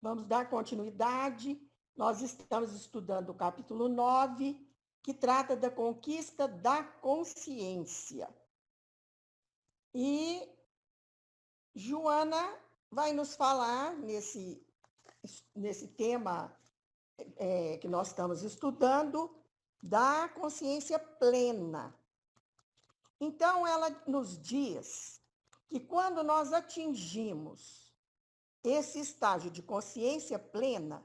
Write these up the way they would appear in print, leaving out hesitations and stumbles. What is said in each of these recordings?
Vamos dar continuidade. Nós estamos estudando o capítulo 9, que trata da conquista da consciência. E Joana vai nos falar nesse tema que nós estamos estudando, da consciência plena. Então, ela nos diz que quando nós atingimos esse estágio de consciência plena,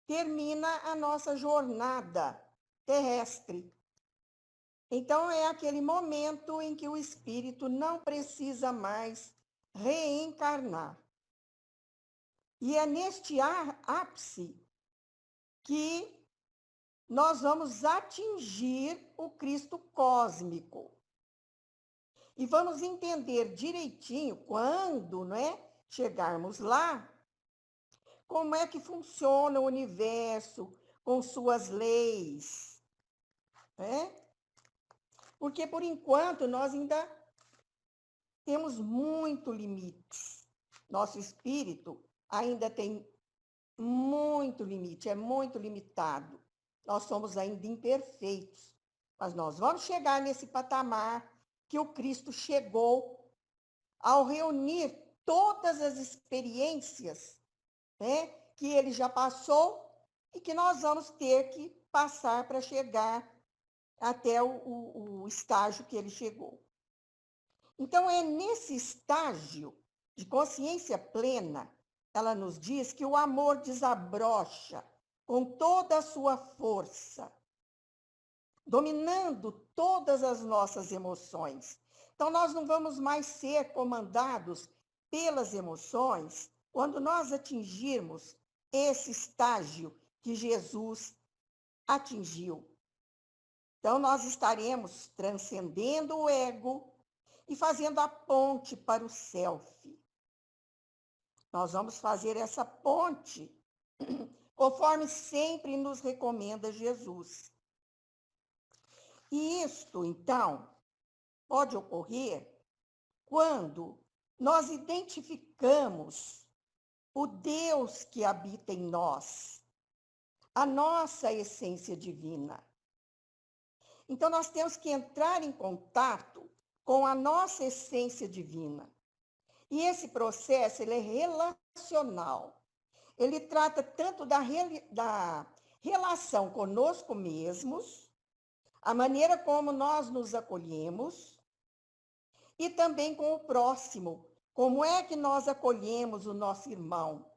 termina a nossa jornada terrestre. Então, é aquele momento em que o espírito não precisa mais reencarnar. E é neste ápice que nós vamos atingir o Cristo cósmico. E vamos entender direitinho, quando chegarmos lá, como é que funciona o universo com suas leis. Porque, por enquanto, nós ainda temos muito limites. Nosso espírito ainda tem muito limite, é muito limitado. Nós somos ainda imperfeitos. Mas nós vamos chegar nesse patamar que o Cristo chegou ao reunir todas as experiências que ele já passou e que nós vamos ter que passar para chegar até o estágio que ele chegou. Então, é nesse estágio de consciência plena, ela nos diz que o amor desabrocha com toda a sua força, dominando todas as nossas emoções. Então, nós não vamos mais ser comandados pelas emoções quando nós atingirmos esse estágio que Jesus atingiu. Então, nós estaremos transcendendo o ego e fazendo a ponte para o self. Nós vamos fazer essa ponte conforme sempre nos recomenda Jesus. E isto, então, pode ocorrer quando nós identificamos o Deus que habita em nós, a nossa essência divina. Então, nós temos que entrar em contato com a nossa essência divina. E esse processo ele é relacional. Ele trata tanto da relação conosco mesmos, a maneira como nós nos acolhemos, e também com o próximo. Como é que nós acolhemos o nosso irmão?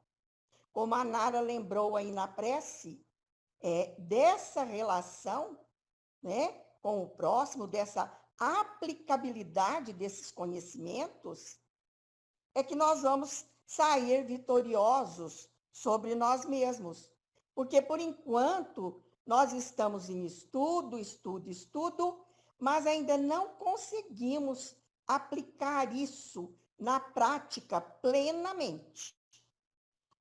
Como a Nara lembrou aí na prece, dessa relação com o próximo, dessa aplicabilidade desses conhecimentos, é que nós vamos sair vitoriosos sobre nós mesmos. Porque, por enquanto, nós estamos em estudo, mas ainda não conseguimos aplicar isso na prática plenamente.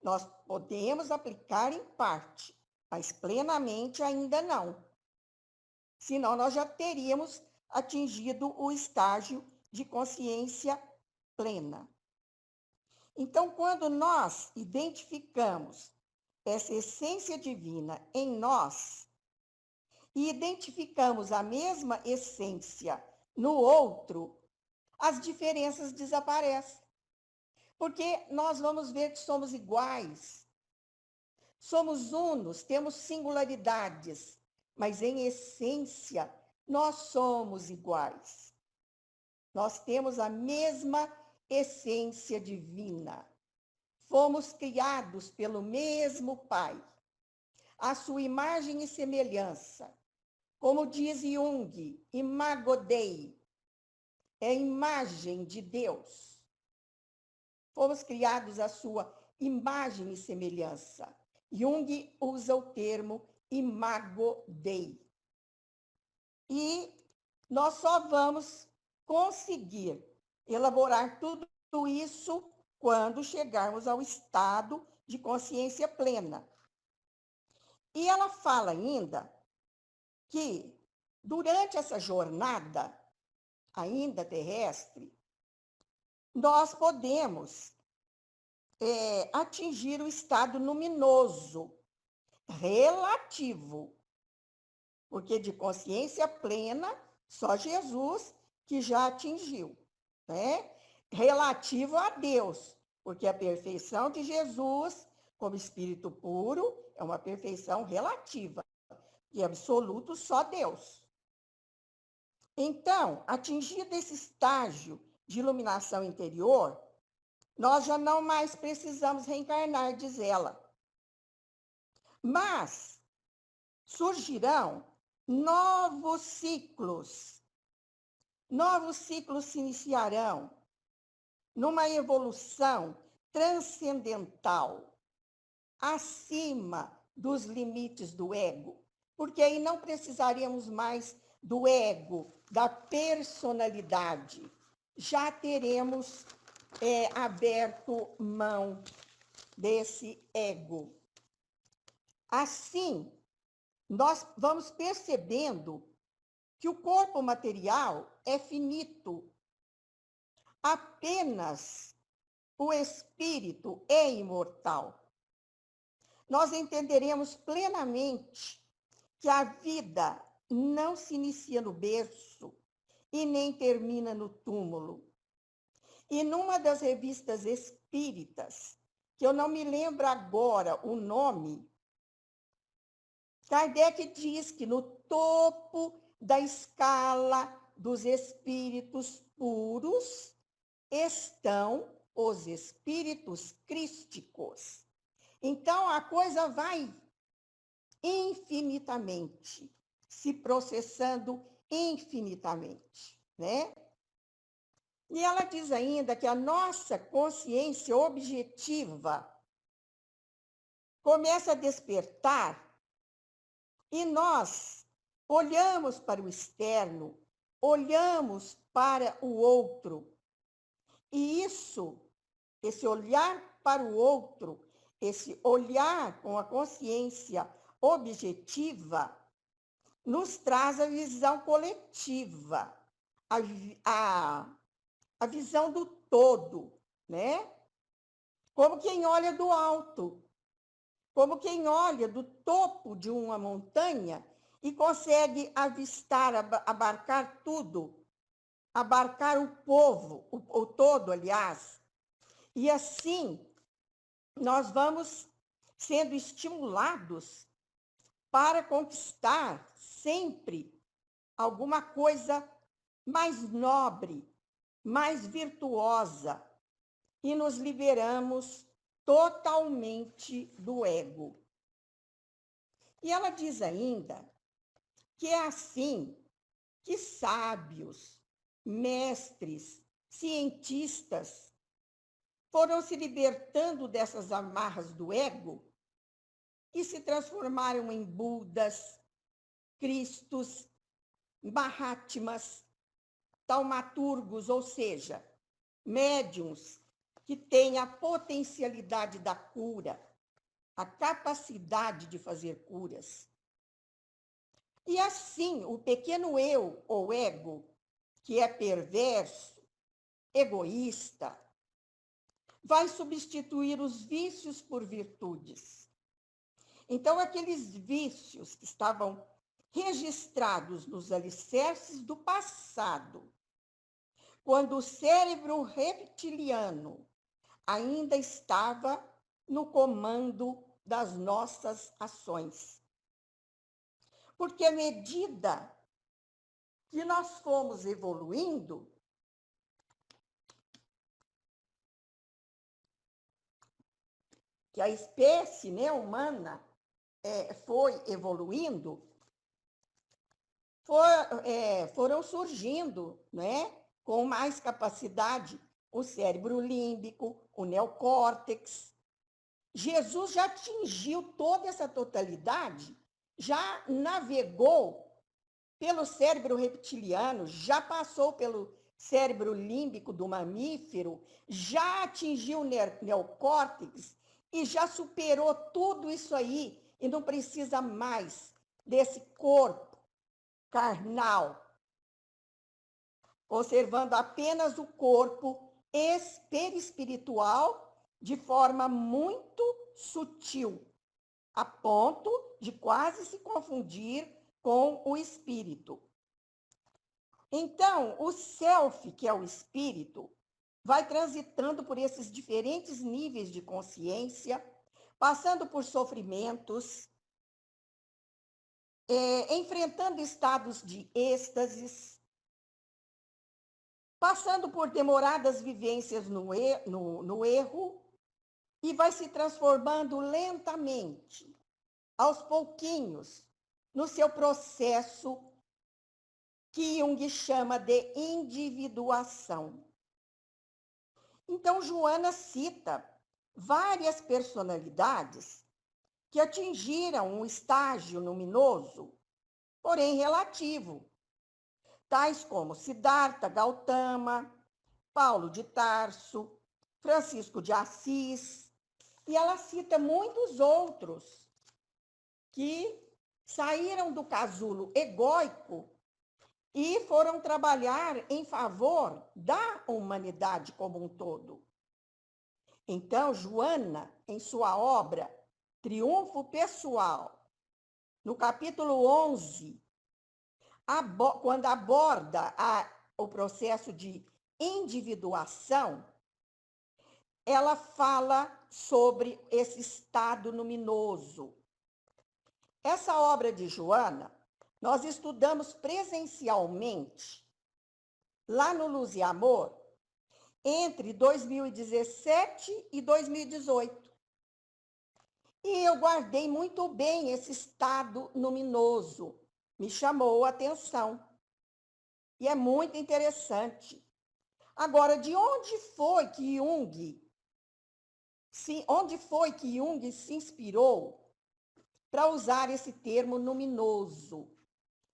Nós podemos aplicar em parte, mas plenamente ainda não. Senão, nós já teríamos atingido o estágio de consciência plena. Então, quando nós identificamos essa essência divina em nós e identificamos a mesma essência no outro, as diferenças desaparecem. Porque nós vamos ver que somos iguais, somos unos, temos singularidades, mas em essência nós somos iguais. Nós temos a mesma essência divina. Fomos criados pelo mesmo Pai, à sua imagem e semelhança. Como diz Jung, imago Dei, é a imagem de Deus. Fomos criados à sua imagem e semelhança. Jung usa o termo imago Dei. E nós só vamos conseguir elaborar tudo isso quando chegarmos ao estado de consciência plena. E ela fala ainda que, durante essa jornada ainda terrestre, nós podemos atingir o estado luminoso, relativo, porque de consciência plena, só Jesus que já atingiu, né? Relativo a Deus, porque a perfeição de Jesus, como espírito puro, é uma perfeição relativa, e absoluto só Deus. Então, atingido esse estágio de iluminação interior, nós já não mais precisamos reencarnar, diz ela. Mas surgirão novos ciclos. Novos ciclos se iniciarão numa evolução transcendental, acima dos limites do ego, porque aí não precisaríamos mais do ego, da personalidade. Já teremos aberto mão desse ego. Assim, nós vamos percebendo que o corpo material é finito. Apenas o espírito é imortal. Nós entenderemos plenamente que a vida não se inicia no berço e nem termina no túmulo. E numa das revistas espíritas, que eu não me lembro agora o nome, Kardec diz que no topo da escala dos espíritos puros estão os espíritos crísticos. Então, a coisa vai infinitamente, se processando infinitamente, né? E ela diz ainda que a nossa consciência objetiva começa a despertar e nós olhamos para o externo, olhamos para o outro. E isso, esse olhar para o outro, esse olhar com a consciência objetiva, nos traz a visão coletiva, a visão do todo, né? Como quem olha do alto, como quem olha do topo de uma montanha e consegue avistar, abarcar tudo, abarcar o povo, o todo, aliás. E assim, nós vamos sendo estimulados para conquistar sempre alguma coisa mais nobre, mais virtuosa, e nos liberamos totalmente do ego. E ela diz ainda que é assim que sábios, mestres, cientistas foram se libertando dessas amarras do ego e se transformaram em Budas, Cristos, Mahatmas, taumaturgos, ou seja, médiuns que têm a potencialidade da cura, a capacidade de fazer curas. E assim, o pequeno eu, ou ego, que é perverso, egoísta, vai substituir os vícios por virtudes. Então, aqueles vícios que estavam registrados nos alicerces do passado, quando o cérebro reptiliano ainda estava no comando das nossas ações. Porque à medida que nós fomos evoluindo, que a espécie, né, humana foi evoluindo, foram surgindo, né, com mais capacidade o cérebro límbico, o neocórtex. Jesus já atingiu toda essa totalidade, já navegou pelo cérebro reptiliano, já passou pelo cérebro límbico do mamífero, já atingiu o neocórtex e já superou tudo isso aí e não precisa mais desse corpo carnal, conservando apenas o corpo perispiritual de forma muito sutil, a ponto de quase se confundir com o espírito. Então, o self, que é o espírito, vai transitando por esses diferentes níveis de consciência, passando por sofrimentos, enfrentando estados de êxtases, passando por demoradas vivências no erro, e vai se transformando lentamente, aos pouquinhos, no seu processo que Jung chama de individuação. Então, Joana cita várias personalidades que atingiram um estágio luminoso, porém relativo, tais como Siddhartha Gautama, Paulo de Tarso, Francisco de Assis, e ela cita muitos outros que saíram do casulo egóico e foram trabalhar em favor da humanidade como um todo. Então, Joana, em sua obra Triunfo Pessoal, no capítulo 11, quando aborda o processo de individuação, ela fala sobre esse estado luminoso. Essa obra de Joana, nós estudamos presencialmente lá no Luz e Amor entre 2017 e 2018. E eu guardei muito bem esse estado luminoso. Me chamou a atenção. E é muito interessante. Agora, de onde foi que Jung se inspirou para usar esse termo luminoso,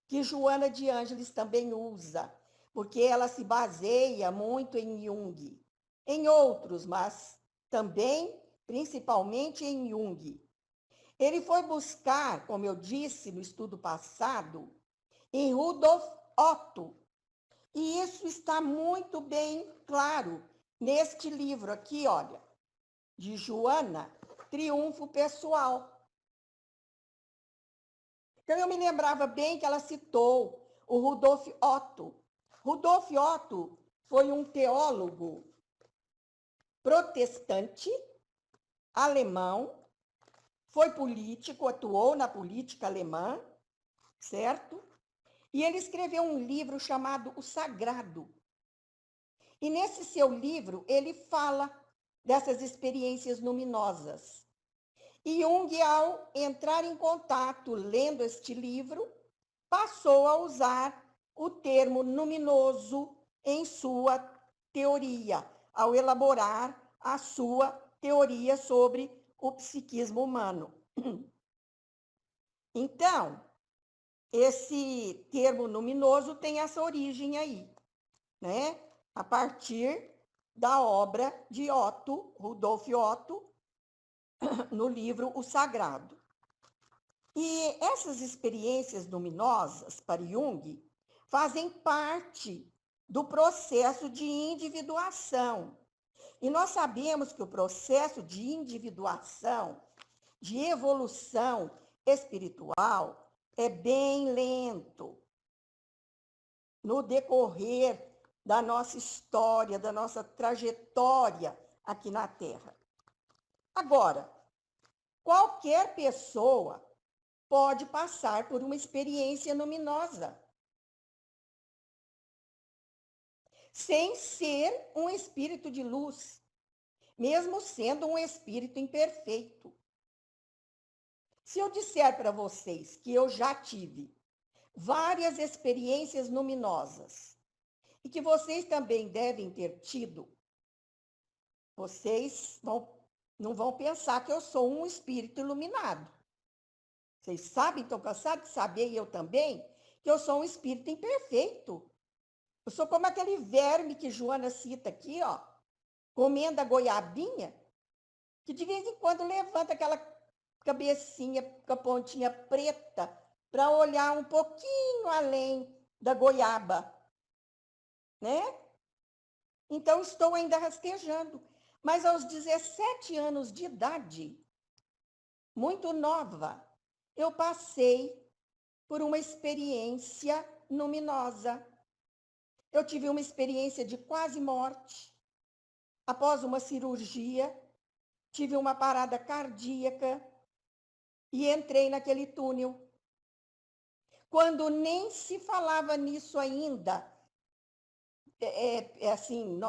que Joana de Ângeles também usa, porque ela se baseia muito em Jung, em outros, mas também, principalmente em Jung. Ele foi buscar, como eu disse no estudo passado, em Rudolf Otto, e isso está muito bem claro neste livro aqui, olha, de Joana, Triunfo Pessoal. Então, eu me lembrava bem que ela citou o Rudolf Otto. Rudolf Otto foi um teólogo protestante, alemão, foi político, atuou na política alemã, certo? E ele escreveu um livro chamado O Sagrado. E nesse seu livro, ele fala dessas experiências luminosas. E Jung, ao entrar em contato lendo este livro, passou a usar o termo luminoso em sua teoria, ao elaborar a sua teoria sobre o psiquismo humano. Então, esse termo luminoso tem essa origem aí, né? A partir da obra de Otto, Rudolf Otto, no livro O Sagrado. E essas experiências luminosas, para Jung, fazem parte do processo de individuação. E nós sabemos que o processo de individuação, de evolução espiritual, é bem lento. No decorrer da nossa história, da nossa trajetória aqui na Terra. Agora, qualquer pessoa pode passar por uma experiência luminosa, sem ser um espírito de luz, mesmo sendo um espírito imperfeito. Se eu disser para vocês que eu já tive várias experiências luminosas e que vocês também devem ter tido, vocês não vão pensar que eu sou um espírito iluminado. Vocês sabem, estão cansados de saber, e eu também, que eu sou um espírito imperfeito. Eu sou como aquele verme que Joana cita aqui, ó, comendo a goiabinha, que de vez em quando levanta aquela cabecinha com a pontinha preta para olhar um pouquinho além da goiaba, né? Então, estou ainda rastejando. Mas aos 17 anos de idade, muito nova, eu passei por uma experiência luminosa. Eu tive uma experiência de quase morte. Após uma cirurgia, tive uma parada cardíaca e entrei naquele túnel. Quando nem se falava nisso ainda, assim,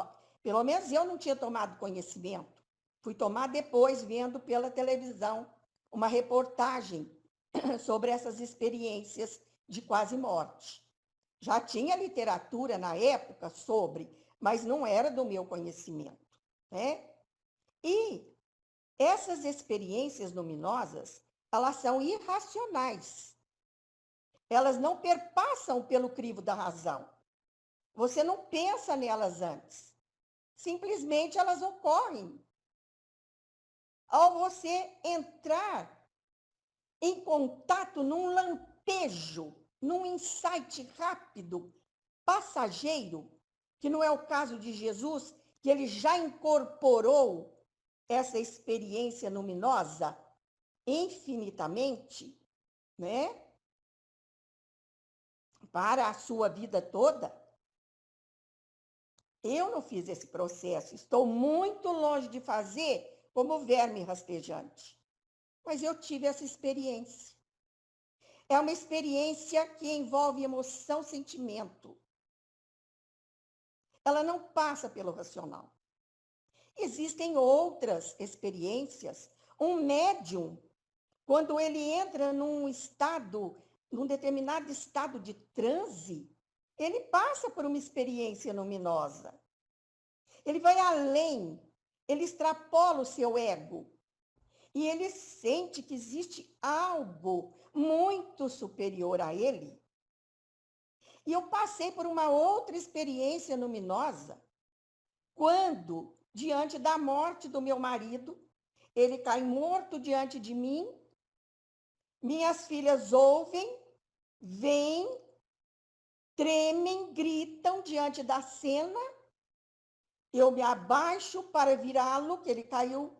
pelo menos eu não tinha tomado conhecimento. Fui tomar depois, vendo pela televisão uma reportagem sobre essas experiências de quase morte. Já tinha literatura na época sobre, mas não era do meu conhecimento, né? E essas experiências luminosas, elas são irracionais. Elas não perpassam pelo crivo da razão. Você não pensa nelas antes. Simplesmente elas ocorrem. Ao você entrar em contato num lampejo, num insight rápido, passageiro, que não é o caso de Jesus, que ele já incorporou essa experiência luminosa infinitamente, né? Para a sua vida toda. Eu não fiz esse processo, estou muito longe de fazer como verme rastejante. Mas eu tive essa experiência. É uma experiência que envolve emoção, sentimento. Ela não passa pelo racional. Existem outras experiências. Um médium, quando ele entra num determinado estado de transe, ele passa por uma experiência luminosa. Ele vai além, ele extrapola o seu ego. E ele sente que existe algo muito superior a ele. E eu passei por uma outra experiência luminosa, quando, diante da morte do meu marido, ele cai morto diante de mim, minhas filhas ouvem, veem, tremem, gritam diante da cena, eu me abaixo para virá-lo, que ele caiu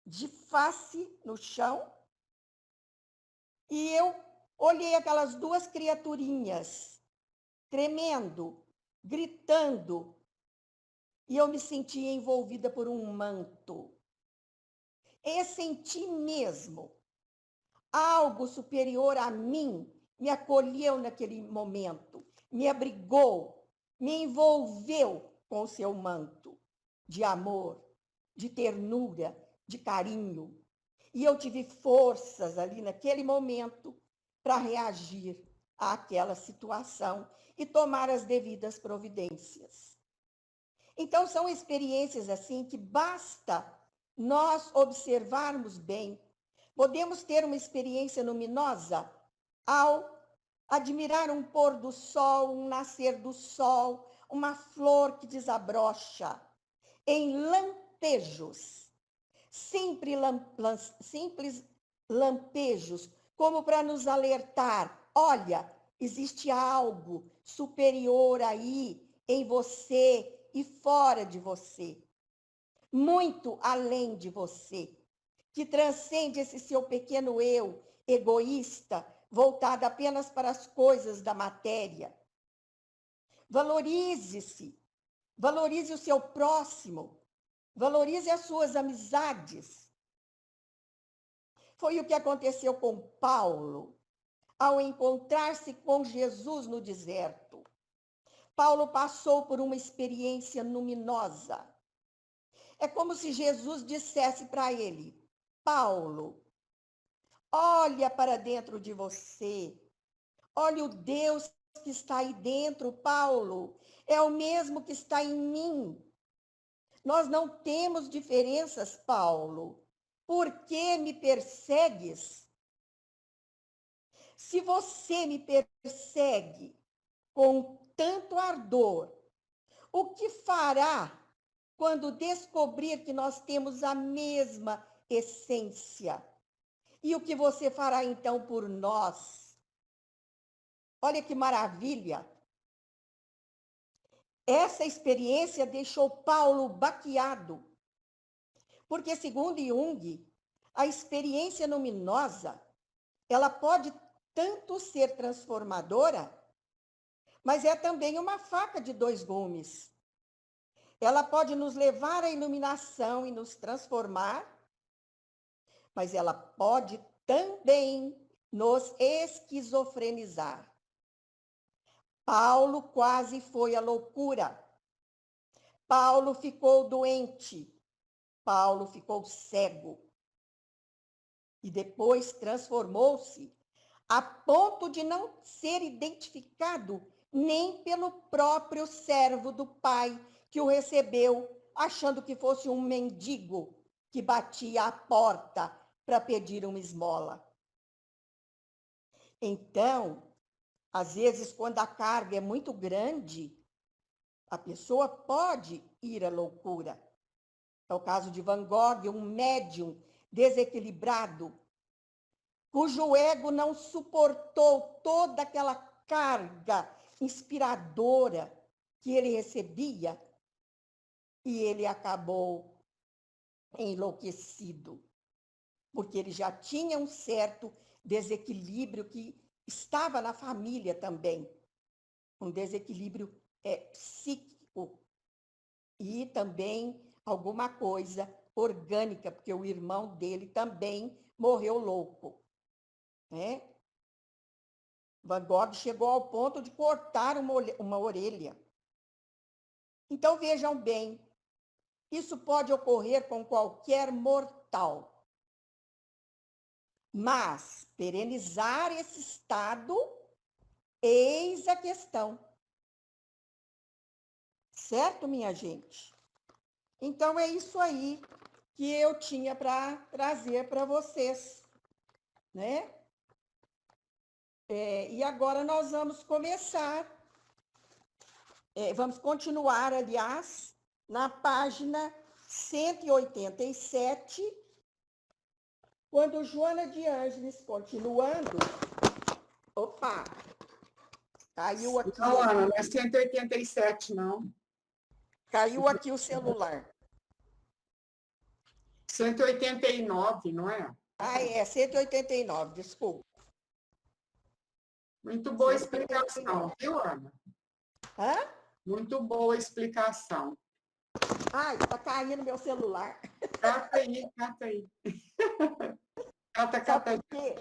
de face no chão, e eu olhei aquelas duas criaturinhas, tremendo, gritando, e eu me senti envolvida por um manto. E senti mesmo algo superior a mim me acolheu naquele momento, me abrigou, me envolveu com o seu manto de amor, de ternura, de carinho. E eu tive forças ali naquele momento para reagir àquela situação e tomar as devidas providências. Então, são experiências assim que basta nós observarmos bem. Podemos ter uma experiência luminosa ao admirar um pôr do sol, um nascer do sol, uma flor que desabrocha, em lampejos, simples lampejos, como para nos alertar: olha, existe algo superior aí em você e fora de você, muito além de você, que transcende esse seu pequeno eu egoísta, voltado apenas para as coisas da matéria. Valorize-se, valorize o seu próximo, valorize as suas amizades. Foi o que aconteceu com Paulo, ao encontrar-se com Jesus no deserto. Paulo passou por uma experiência luminosa. É como se Jesus dissesse para ele: Paulo, olha para dentro de você. Olha o Deus que está aí dentro, Paulo. É o mesmo que está em mim. Nós não temos diferenças, Paulo. Por que me persegues? Se você me persegue com tanto ardor, o que fará quando descobrir que nós temos a mesma essência? E o que você fará então por nós? Olha que maravilha! Essa experiência deixou Paulo baqueado, porque, segundo Jung, a experiência luminosa, ela pode tanto ser transformadora, mas é também uma faca de dois gumes. Ela pode nos levar à iluminação e nos transformar, mas ela pode também nos esquizofrenizar. Paulo quase foi à loucura. Paulo ficou doente. Paulo ficou cego. E depois transformou-se a ponto de não ser identificado nem pelo próprio servo do pai que o recebeu, achando que fosse um mendigo que batia à porta para pedir uma esmola. Então, às vezes, quando a carga é muito grande, a pessoa pode ir à loucura. É o caso de Van Gogh, um médium desequilibrado, cujo ego não suportou toda aquela carga inspiradora que ele recebia e ele acabou enlouquecido, porque ele já tinha um certo desequilíbrio que estava na família também, um desequilíbrio psíquico e também alguma coisa orgânica, porque o irmão dele também morreu louco, né? Van Gogh chegou ao ponto de cortar uma orelha. Então, vejam bem, isso pode ocorrer com qualquer mortal. Mas, perenizar esse estado, eis a questão. Certo, minha gente? Então, é isso aí que eu tinha para trazer para vocês, né? E agora nós vamos começar, vamos continuar, aliás, na página 187, quando Joana de Ângeles, continuando... Opa! Caiu aqui... Não, Ana, não é 187, não. Caiu aqui o celular. 189, não é? Ah, 189, desculpa. Muito boa explicação, viu, Ana? Hã? Muito boa explicação. Ai, tá caindo meu celular. Cata aí, cata aí. Cata aí. Porque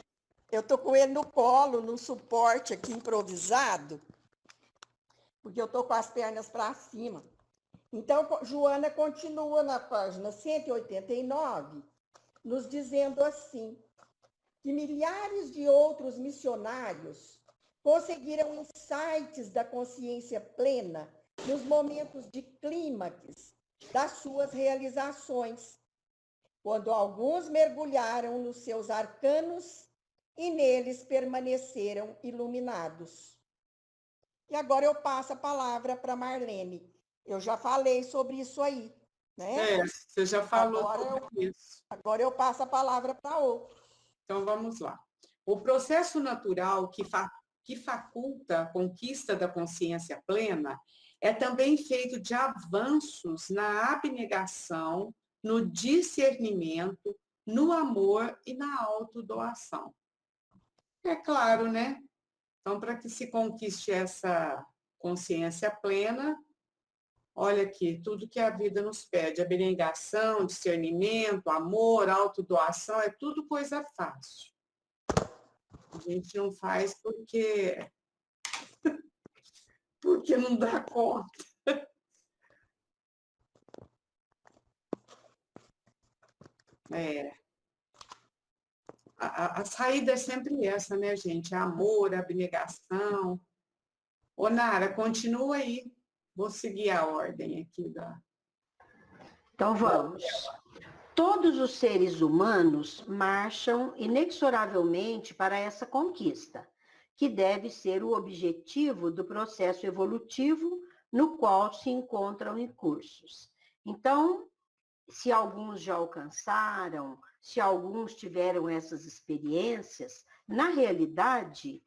eu tô com ele no colo, no suporte aqui improvisado, porque eu tô com as pernas para cima. Então, Joana continua na página 189, nos dizendo assim, que milhares de outros missionários conseguiram insights da consciência plena nos momentos de clímax das suas realizações, quando alguns mergulharam nos seus arcanos e neles permaneceram iluminados. E agora eu passo a palavra para Marlene. Eu já falei sobre isso aí, né? Você já falou sobre isso. Agora eu passo a palavra para outro. Então, vamos lá. O processo natural que faculta a conquista da consciência plena é também feito de avanços na abnegação, no discernimento, no amor e na autodoação. É claro, né? Então, para que se conquiste essa consciência plena, olha aqui, tudo que a vida nos pede, abnegação, discernimento, amor, autodoação, é tudo coisa fácil. A gente não faz porque não dá conta. A saída é sempre essa, né, gente? Amor, abnegação. Ô, Nara, continua aí. Vou seguir a ordem aqui da... Então, vamos. Todos os seres humanos marcham inexoravelmente para essa conquista, que deve ser o objetivo do processo evolutivo no qual se encontram incursos. Então, se alguns já alcançaram, se alguns tiveram essas experiências, na realidade,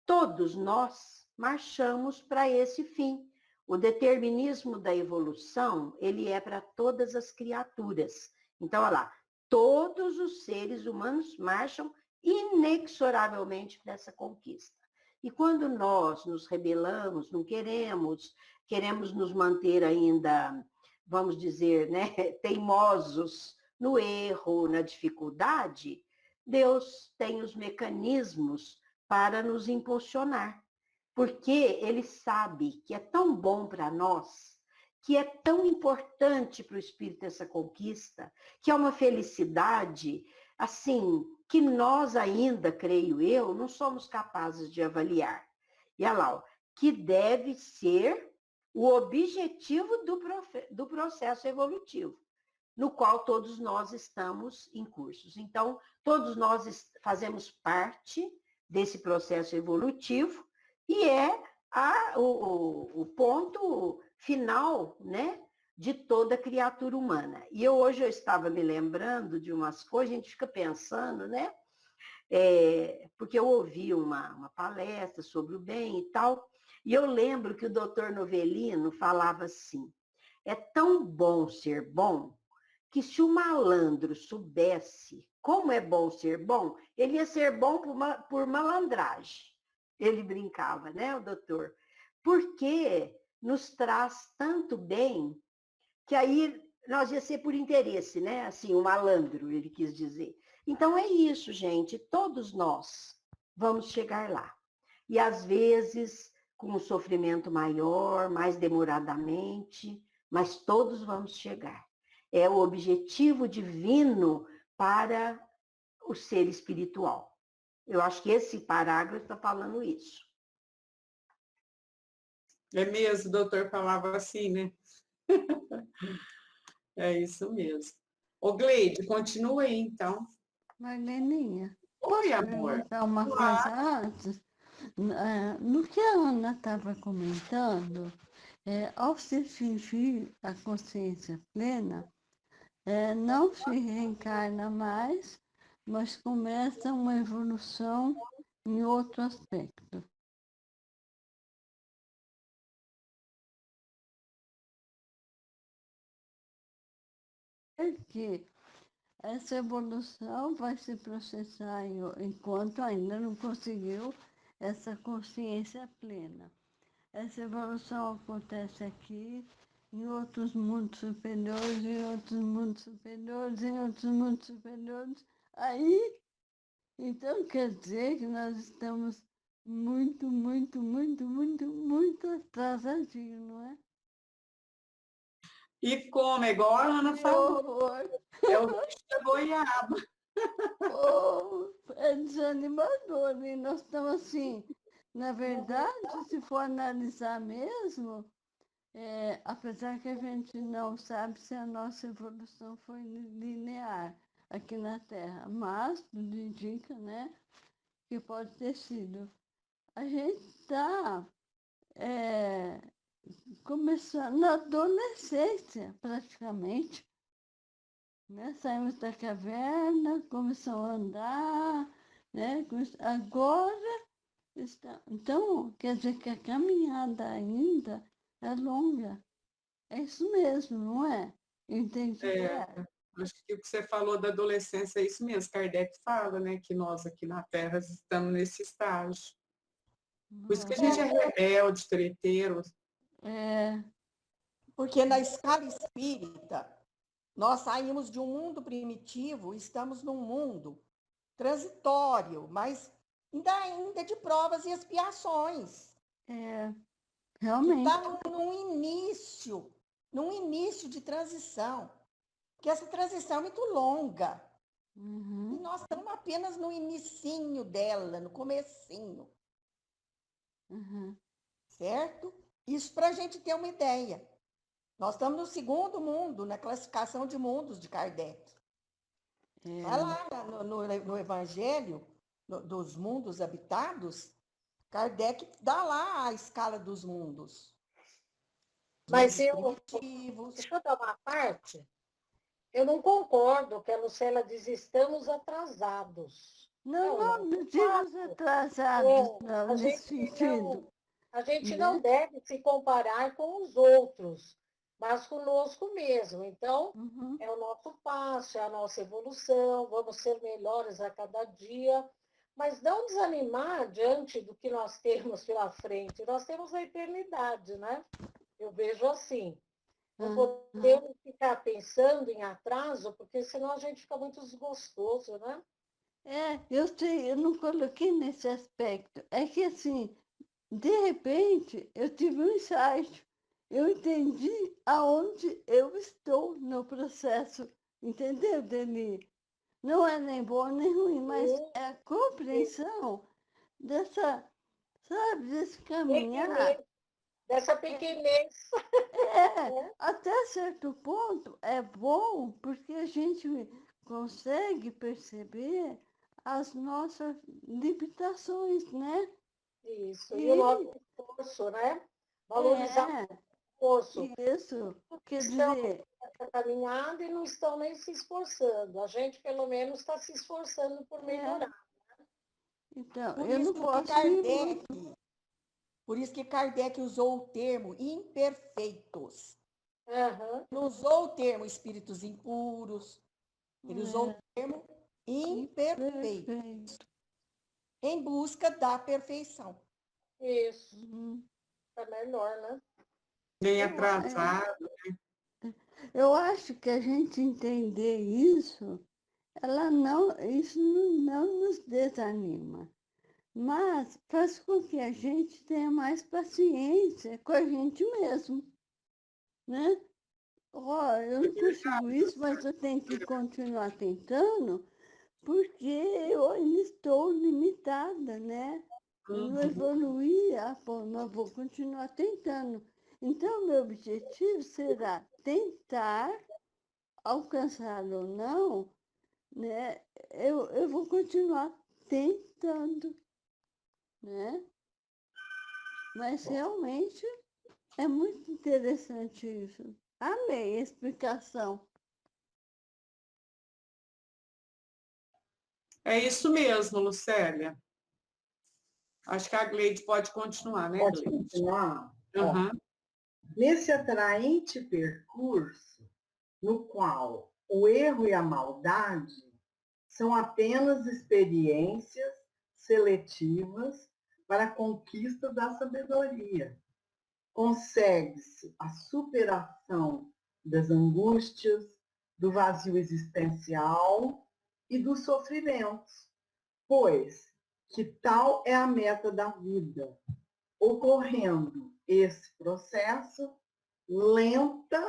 todos nós marchamos para esse fim, O determinismo da evolução, ele é para todas as criaturas. Então, olha lá, todos os seres humanos marcham inexoravelmente para essa conquista. E quando nós nos rebelamos, não queremos nos manter ainda, vamos dizer, né, teimosos no erro, na dificuldade, Deus tem os mecanismos para nos impulsionar. Porque ele sabe que é tão bom para nós, que é tão importante para o espírito essa conquista, que é uma felicidade, assim, que nós ainda, creio eu, não somos capazes de avaliar. E olha lá, que deve ser o objetivo do processo evolutivo, no qual todos nós estamos em cursos. Então, todos nós fazemos parte desse processo evolutivo, e é o ponto final, né, de toda criatura humana. E hoje eu estava me lembrando de umas coisas, a gente fica pensando, né? Porque eu ouvi uma palestra sobre o bem e tal, e eu lembro que o doutor Novelino falava assim, é tão bom ser bom, que se o malandro soubesse como é bom ser bom, ele ia ser bom por malandragem. Ele brincava, né, o doutor? Porque nos traz tanto bem que aí nós ia ser por interesse, né? Assim, o malandro, ele quis dizer. Então é isso, gente. Todos nós vamos chegar lá. E às vezes com um sofrimento maior, mais demoradamente, mas todos vamos chegar. É o objetivo divino para o ser espiritual. Eu acho que esse parágrafo está falando isso. É mesmo, o doutor falava assim, né? É isso mesmo. Ô, Gleide, continua aí, então. Marleninha, Oi, posso amor. perguntar uma coisa antes? No que a Ana estava comentando, ao se atingir a consciência plena, não se reencarna mais, mas começa uma evolução em outro aspecto. Que essa evolução vai se processar enquanto ainda não conseguiu essa consciência plena. Essa evolução acontece aqui, em outros mundos superiores, em outros mundos superiores, em outros mundos superiores. Aí, então quer dizer que nós estamos muito, muito, muito, muito, muito atrasadinhos, não é? E como, igual a Ana falou, é o bicho da goiaba. Oh, é desanimador, e nós estamos assim, na verdade, se for analisar mesmo, apesar que a gente não sabe se a nossa evolução foi linear aqui na Terra, mas tudo indica, né, que pode ter sido. A gente está começando na adolescência, praticamente. Né? Saímos da caverna, começamos a andar, né? Agora está. Então, quer dizer que a caminhada ainda é longa. É isso mesmo, não é? Entendi que é. Acho que o que você falou da adolescência é isso mesmo. Kardec fala, né, que nós aqui na Terra estamos nesse estágio. Por isso que a gente é rebelde, treteiro. Porque na escala espírita, nós saímos de um mundo primitivo, estamos num mundo transitório, mas ainda de provas e expiações. Realmente. Está num início de transição, que essa transição é muito longa. Uhum. E nós estamos apenas no inicinho dela, no comecinho. Uhum. Certo? Isso para a gente ter uma ideia. Nós estamos no segundo mundo, na classificação de mundos de Kardec. Vai lá no Evangelho dos mundos habitados, Kardec dá lá a escala dos mundos. Mas primitivos. deixa eu dar uma parte. Eu não concordo que a Lucela diz estamos atrasados. Não diz atrasados, não, nesse sentido. A gente Né? não deve se comparar com os outros, mas conosco mesmo. Então, Uhum. é o nosso passo, é a nossa evolução, vamos ser melhores a cada dia, mas não desanimar diante do que nós temos pela frente. Nós temos a eternidade, né? Eu vejo assim. Não Aham. podemos ficar pensando em atraso, porque senão a gente fica muito desgostoso, né? Eu sei, eu não coloquei nesse aspecto. É que assim, de repente, eu tive um insight. Eu entendi aonde eu estou no processo. Entendeu, Deni? Não é nem bom nem ruim, mas é a compreensão dessa, sabe, desse caminhar. Pequenez, dessa pequenez. Até certo ponto é bom porque a gente consegue perceber as nossas limitações, né? Isso, e o E nosso esforço, né? Valorizar é o esforço. isso, quer Estão dizer, nessa caminhada e não estão nem se esforçando. A gente, pelo menos, está se esforçando por é, melhorar. então, Por eu não isso que posso ir Kardec, muito. por isso que Kardec usou o termo imperfeitos. Aham, Não usou o termo espíritos impuros, ele usou o termo imperfeito, Perfeito. em busca da perfeição. isso. Uhum. Está melhor, né? Nem Eu, atrasado. eu acho que a gente entender isso, isso não nos desanima. Mas faz com que a gente tenha mais paciência com a gente mesmo, né? Ó, eu não consigo isso, mas eu tenho que continuar tentando, porque eu ainda estou limitada, né? Eu não Uhum. evoluí, mas vou continuar tentando. Então, meu objetivo será tentar alcançar ou não, né? Eu vou continuar tentando, né? Mas realmente é muito interessante isso. Amei a explicação. É isso mesmo, Lucélia. Acho que a Gleide pode continuar, né, Pode Gleide? continuar? Ó, Uhum. nesse atraente percurso, no qual o erro e a maldade são apenas experiências seletivas para a conquista da sabedoria. Consegue-se a superação das angústias, do vazio existencial e dos sofrimentos, pois que tal é a meta da vida, ocorrendo esse processo lenta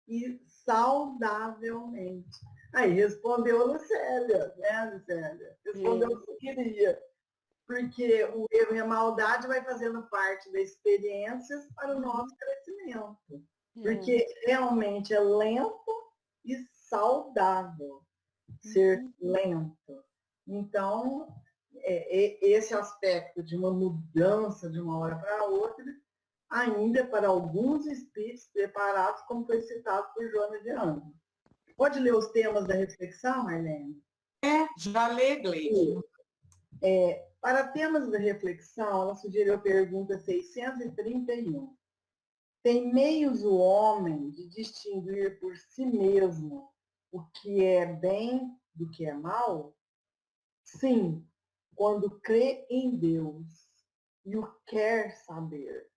e saudavelmente. Aí respondeu a Lucélia, né, Lucélia? Respondeu o que eu queria. Porque o erro e a maldade vai fazendo parte das experiências para o nosso crescimento. Porque realmente é lento e saudável ser lento. Então, esse aspecto de uma mudança de uma hora para outra, ainda para alguns espíritos preparados, como foi citado por Joana de Ângeles. Pode ler os temas da reflexão, Marlene? Já lê, Gleide. Para temas da reflexão, ela sugeriu a pergunta 631. Tem meios o homem de distinguir por si mesmo o que é bem do que é mal? Sim, quando crê em Deus e o quer saber.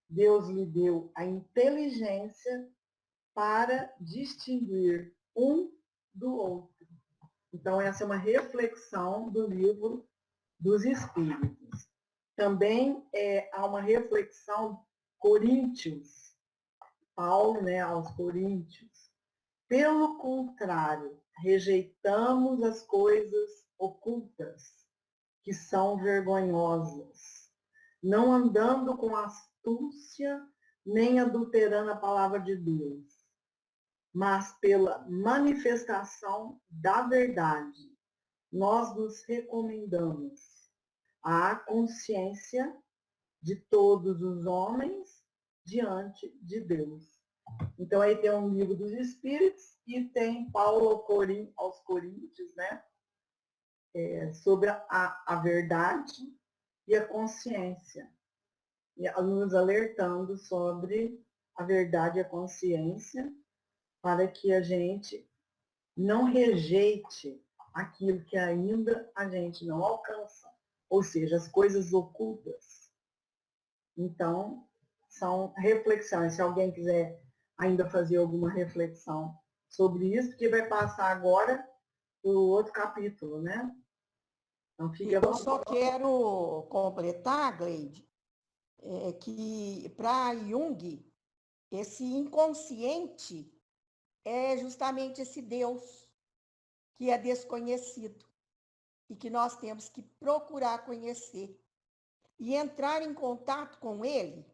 Deus lhe deu a inteligência para distinguir um do outro. Então, essa é uma reflexão do livro dos Espíritos. Também há uma reflexão Coríntios, Paulo, né, aos Coríntios. Pelo contrário, rejeitamos as coisas ocultas, que são vergonhosas, não andando com astúcia, nem adulterando a palavra de Deus, mas pela manifestação da verdade, nós nos recomendamos à consciência de todos os homens diante de Deus. Então, aí tem um livro dos Espíritos e tem Paulo aos Coríntios, né? Sobre a verdade e a consciência. nos alertando sobre a verdade e a consciência, para que a gente não rejeite aquilo que ainda a gente não alcança, ou seja, as coisas ocultas. Então, são reflexões. Se alguém quiser ainda fazer alguma reflexão sobre isso, porque vai passar agora o outro capítulo, né? Então, fica Eu só quero completar, Gleide, que para Jung, esse inconsciente é justamente esse Deus que é desconhecido e que nós temos que procurar conhecer e entrar em contato com ele,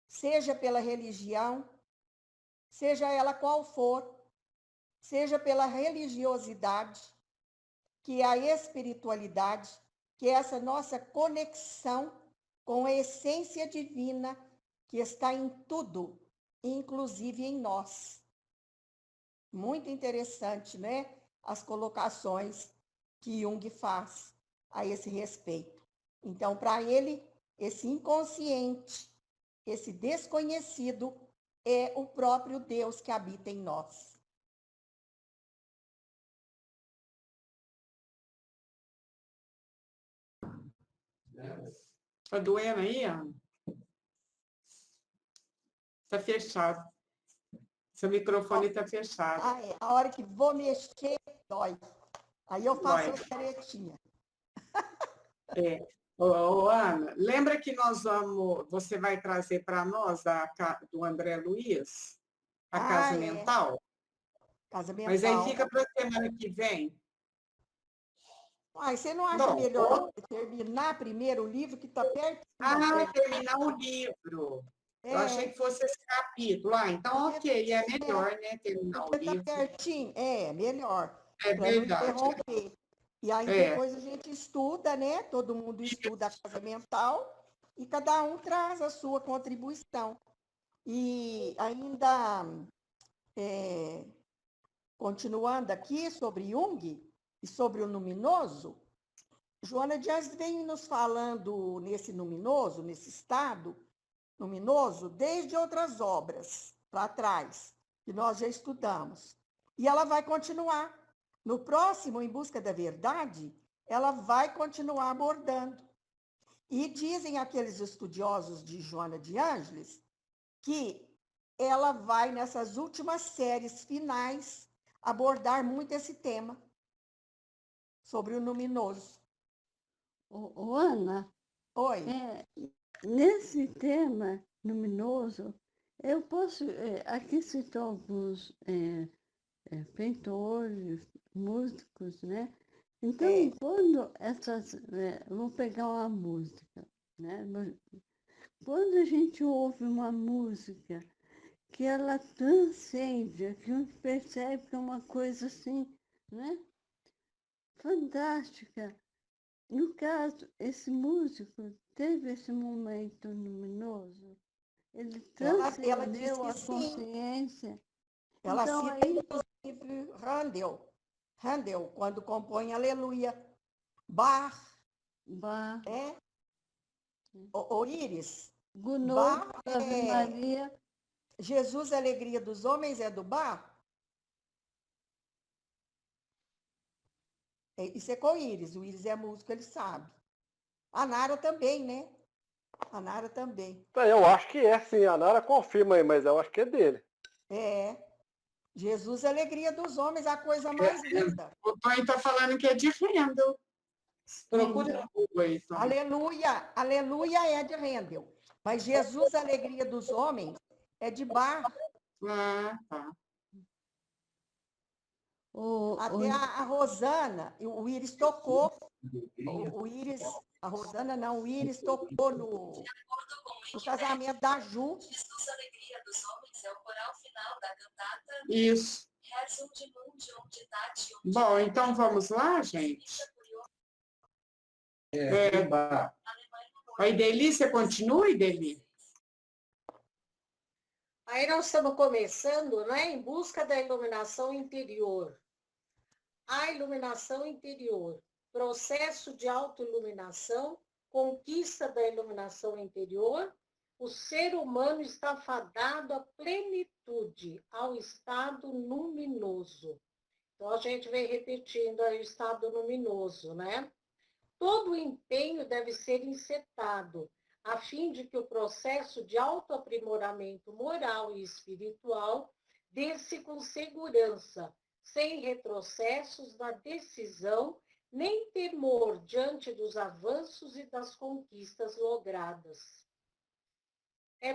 seja pela religião, seja ela qual for, seja pela religiosidade, que é a espiritualidade, que é essa nossa conexão com a essência divina que está em tudo, inclusive em nós. Muito interessante, né? As colocações que Jung faz a esse respeito. Então, para ele, esse inconsciente, esse desconhecido, é o próprio Deus que habita em nós. Tá doendo aí, Ana? Tá fechado. Seu microfone está fechado. A hora que vou mexer, dói. Aí eu faço as caretinhas. Ana, lembra que você vai trazer para nós do André Luiz, a Casa Mental? Casa Mental. Mas aí fica para a semana que vem. Você não acha melhor terminar primeiro o livro que está perto? Terminar o livro. Eu achei que fosse esse capítulo. Então, ok, é melhor, né, terminar o livro. Está pertinho, melhor. É verdade. Não interromper. E aí depois a gente estuda, né? Todo mundo estuda a Casa Mental e cada um traz a sua contribuição. E ainda continuando aqui sobre Jung e sobre o luminoso, Joana Dias vem nos falando nesse luminoso, nesse estado luminoso, desde outras obras para trás, que nós já estudamos. E ela vai continuar. No próximo, Em Busca da Verdade, ela vai continuar abordando. E dizem aqueles estudiosos de Joana de Ângeles que ela vai, nessas últimas séries finais, abordar muito esse tema sobre o luminoso. Ana, Oi. Nesse tema luminoso, eu posso aqui citar alguns pintores, músicos, né? Então, quando vou pegar uma música, né? Quando a gente ouve uma música que ela transcende, que a gente percebe que é uma coisa assim, né? Fantástica. No caso, esse músico teve esse momento luminoso. Ele transcendeu a consciência. Ela então, cita, inclusive, Handel, quando compõe Aleluia. Bach. O Íris. Gounod, Ave Maria. Jesus, a Alegria dos Homens, é do Bach? Isso é com o Íris. O Íris é músico, ele sabe. A Nara também, né? A Nara também. Eu acho que é, sim. A Nara confirma aí, mas eu acho que é dele. Jesus, a Alegria dos Homens, a coisa mais linda. O Tonho está falando que é de Handel. Procura no Google aí, Tonho. Aleluia, Aleluia é de Handel. Mas Jesus, a Alegria dos Homens, é de Bach. Tá. Até a Rosana, o Íris tocou. O Íris, a Rosana não, o Íris tocou no casamento da Ju. Jesus, Alegria dos Homens, é o coral final da cantata. Isso. Bom, então vamos lá, gente? A Ideli, você continua, Ideli? Aí nós estamos começando, né, Em Busca da Iluminação Interior. A iluminação interior, processo de autoiluminação, conquista da iluminação interior o ser humano está fadado à plenitude, ao estado luminoso. Então, a gente vem repetindo aí o estado luminoso, né? Todo o empenho deve ser encetado, a fim de que o processo de autoaprimoramento moral e espiritual dê-se com segurança, sem retrocessos na decisão, nem temor diante dos avanços e das conquistas logradas.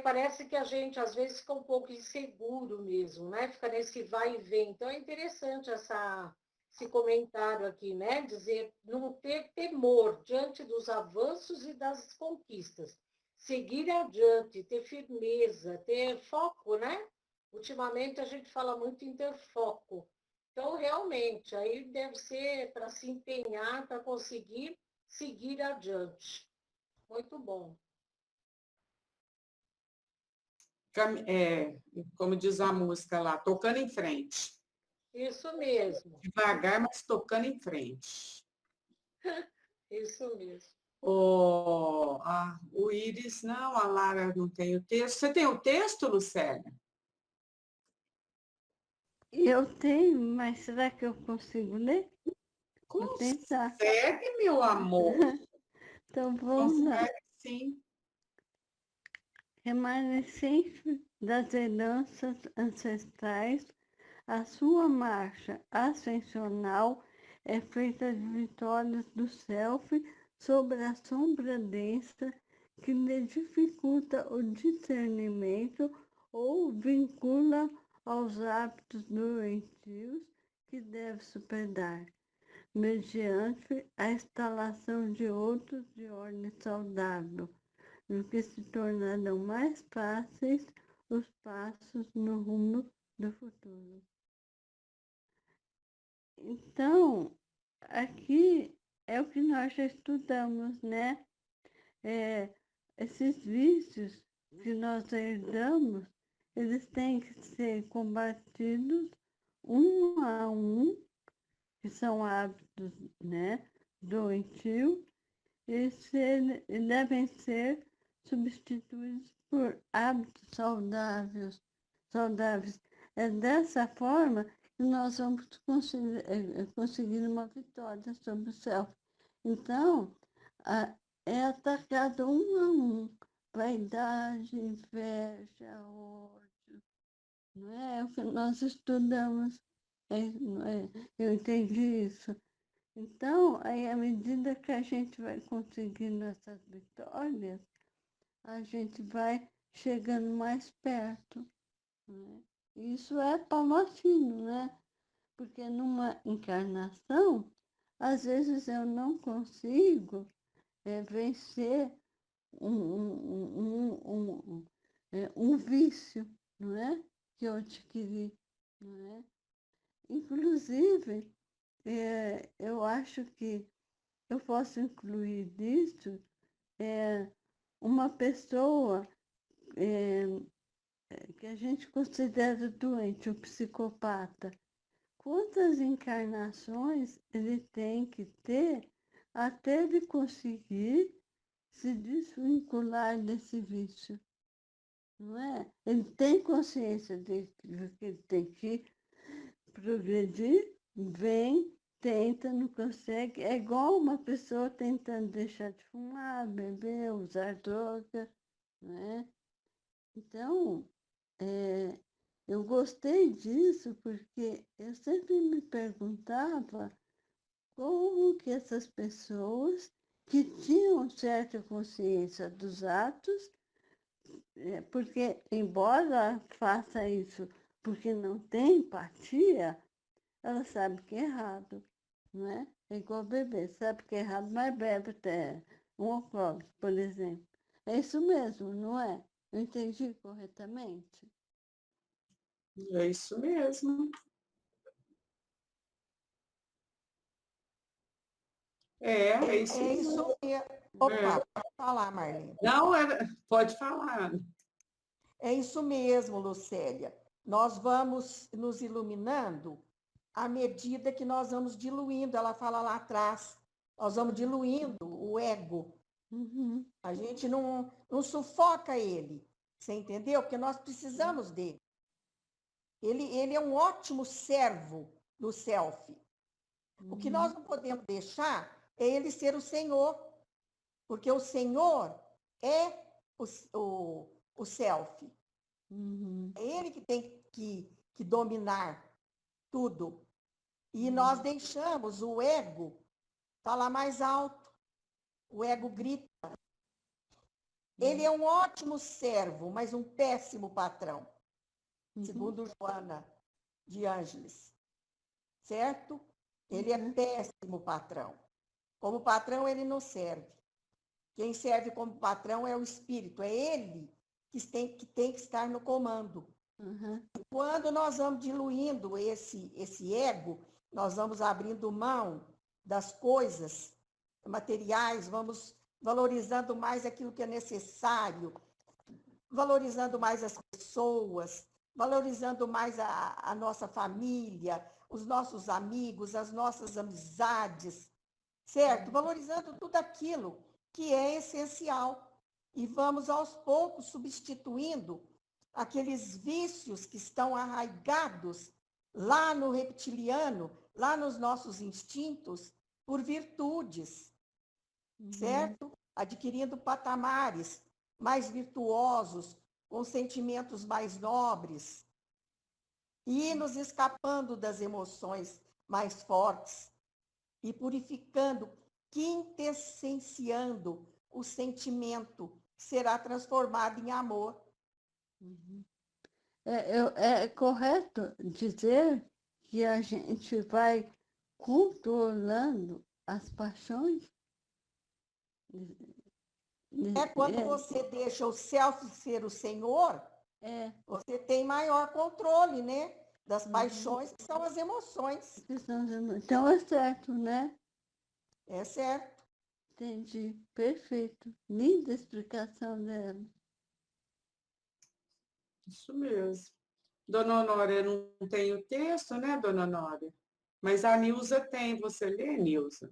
Parece que a gente, às vezes, fica um pouco inseguro mesmo, né? Fica nesse vai e vem. Então, é interessante esse comentário aqui, né? Dizer, não ter temor diante dos avanços e das conquistas. Seguir adiante, ter firmeza, ter foco, né? Ultimamente, a gente fala muito em ter foco. Então, realmente, aí deve ser para se empenhar, para conseguir seguir adiante. Muito bom. Como diz a música lá, tocando em frente. Isso mesmo. Devagar, mas tocando em frente. Isso mesmo. O Iris, não, a Lara não tem o texto. Você tem o texto, Lucélia? Eu tenho, mas será que eu consigo ler? Vou tentar. Consegue, meu amor. Então, vamos lá. Consegue, sim. Remanescente das heranças ancestrais, a sua marcha ascensional é feita de vitórias do self sobre a sombra densa que lhe dificulta o discernimento ou vincula aos hábitos doentios que deve superar, mediante a instalação de outros de ordem saudável, no que se tornarão mais fáceis os passos no rumo do futuro. Então, aqui é o que nós já estudamos, né? Esses vícios que nós herdamos, eles têm que ser combatidos um a um, que são hábitos, né, doentios, e devem ser substituídos por hábitos saudáveis. É dessa forma que nós vamos conseguir uma vitória sobre o self. Então, é atacado um a um. Vaidade, inveja, ódio. Não é o que nós estudamos. Eu entendi isso. Então, aí, à medida que a gente vai conseguindo essas vitórias, a gente vai chegando mais perto. Né? Isso é paulatino, né? Porque numa encarnação, às vezes eu não consigo vencer um vício, não é? Que eu adquiri, não é? Inclusive, eu acho que eu posso incluir nisso uma pessoa que a gente considera doente, o psicopata. Quantas encarnações ele tem que ter até ele conseguir se desvincular desse vício? Não é? Ele tem consciência de que ele tem que progredir, vem, tenta, não consegue. É igual uma pessoa tentando deixar de fumar, beber, usar droga, né? Então, eu gostei disso porque eu sempre me perguntava como que essas pessoas que tinham certa consciência dos atos, porque embora faça isso porque não tem empatia, ela sabe que é errado, não é? É igual beber, sabe que é errado, mas bebe até um alcoólico, por exemplo. É isso mesmo, não é? Eu entendi corretamente? É isso mesmo. É isso É mesmo. isso mesmo. Opa, pode falar, Marlene. Não, pode falar. É isso mesmo, Lucélia. Nós vamos nos iluminando à medida que nós vamos diluindo. Ela fala lá atrás, nós vamos diluindo o ego, Uhum. A gente não sufoca ele, você entendeu? Porque nós precisamos dele. Ele é um ótimo servo do self. O que nós não podemos deixar é ele ser o Senhor, porque o Senhor é o self. Uhum. É ele que tem que dominar tudo. E nós deixamos o ego falar mais alto. O ego grita. Ele é um ótimo servo, mas um péssimo patrão, segundo Joana de Ângeles. Certo? Ele é péssimo patrão. Como patrão, ele não serve. Quem serve como patrão é o espírito, é ele que tem que estar no comando. Uhum. Quando nós vamos diluindo esse ego, nós vamos abrindo mão das coisas materiais, vamos valorizando mais aquilo que é necessário, valorizando mais as pessoas, valorizando mais a nossa família, os nossos amigos, as nossas amizades, certo? Valorizando tudo aquilo que é essencial. E vamos, aos poucos, substituindo aqueles vícios que estão arraigados lá no reptiliano, lá nos nossos instintos, por virtudes, certo? Adquirindo patamares mais virtuosos, com sentimentos mais nobres, e nos escapando das emoções mais fortes e purificando, quintessenciando o sentimento que será transformado em amor. É correto dizer que a gente vai controlando as paixões? É quando você deixa o self ser o senhor, você tem maior controle, né? Das paixões, que são as emoções. Então é certo, né? É certo. Entendi. Perfeito. Linda explicação dela. Isso mesmo. Dona Honória, eu não tenho texto, né, Dona Honória? Mas a Nilza tem. Você lê, Nilza?